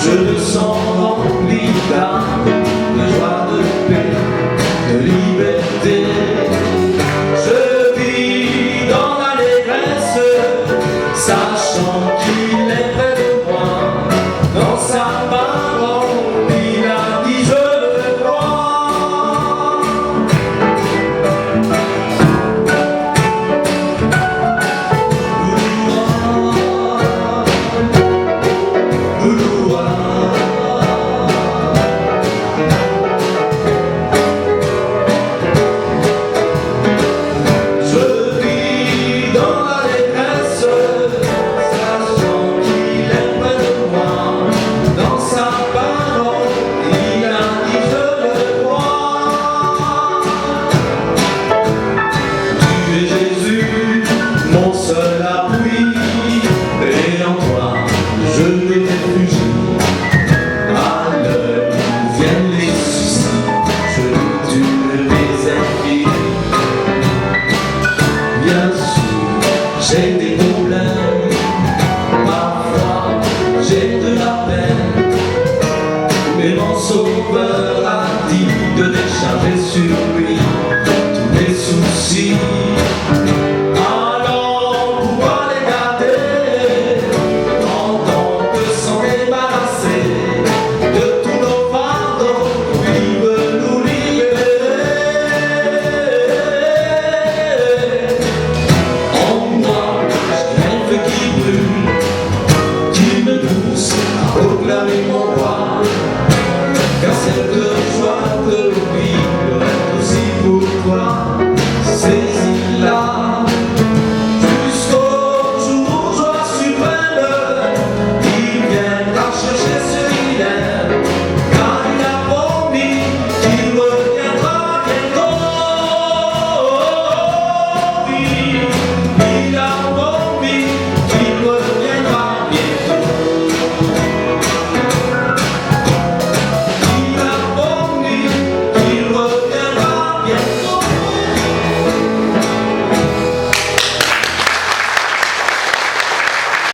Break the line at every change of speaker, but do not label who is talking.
Je me sens rempli d'âme, de joie, de paix, de liberté. Je vis dans l'allégresse, sachant qu'il est près de moi. Dans sa parole, il a dit je le crois. Mon seul appui, et en toi je me réfugie. À l'heure où viennent les soucis, je doute mes ennemis. Bien sûr, j'ai des problèmes, parfois j'ai de la peine, mais mon sauveur a dit de décharger sur lui tous mes soucis. Proclamer mon roi, car c'est de